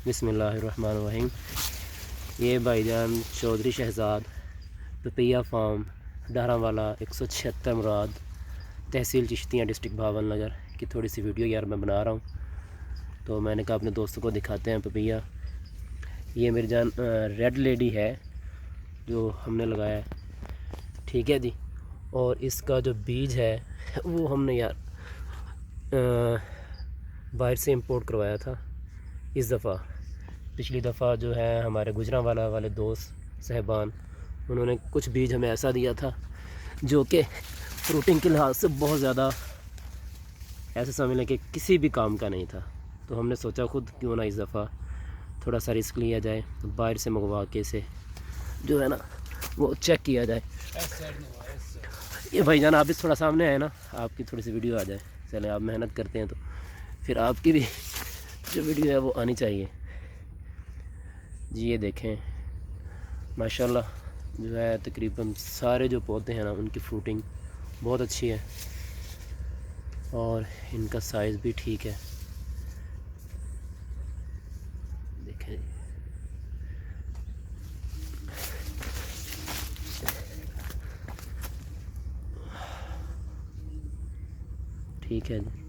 बिस्मिल्लाहिर्रहमानिर्रहीम। ये भाईजान चौधरी शहजाद पपिया फार्म डारावाला 176 मुराद तहसील चिश्तियाँ डिस्ट्रिक्ट भावलनगर की थोड़ी सी वीडियो यार मैं बना रहा हूँ। तो मैंने कहा अपने दोस्तों को दिखाते हैं पपिया। ये मेरी जान रेड लेडी है जो हमने लगाया है, ठीक है जी। और इसका जो बीज है वो हमने यार बाहर से इंपोर्ट करवाया था। इस दफ़ा पिछली दफ़ा जो है हमारे गुजरांवाला वाले दोस्त साहबान उन्होंने कुछ बीज हमें ऐसा दिया था जो कि फ्रूटिंग के लिहाज से बहुत ज़्यादा ऐसे समझ लें कि किसी भी काम का नहीं था। तो हमने सोचा खुद क्यों ना इस दफ़ा थोड़ा सा रिस्क लिया जाए, बाहर से मंगवा के इसे जो है ना वो चेक किया जाए। ये भाईजान आप भी थोड़ा सामने आए ना, आपकी थोड़ी सी वीडियो आ जाए। चले आप मेहनत करते हैं तो फिर आपकी भी जो वीडियो है वो आनी चाहिए जी। ये देखें माशाल्लाह जो है तकरीबन सारे जो पौधे हैं ना उनकी फ्रूटिंग बहुत अच्छी है और इनका साइज़ भी ठीक है। देखें ठीक है जी।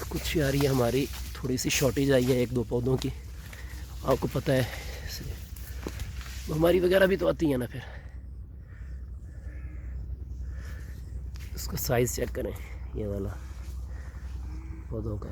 कुछ यार ये हमारी थोड़ी सी शॉर्टेज आई है एक दो पौधों की, आपको पता है, इसलिए हमारी वगैरह भी तो आती है ना। फिर इसका साइज़ चेक करें ये वाला पौधों का।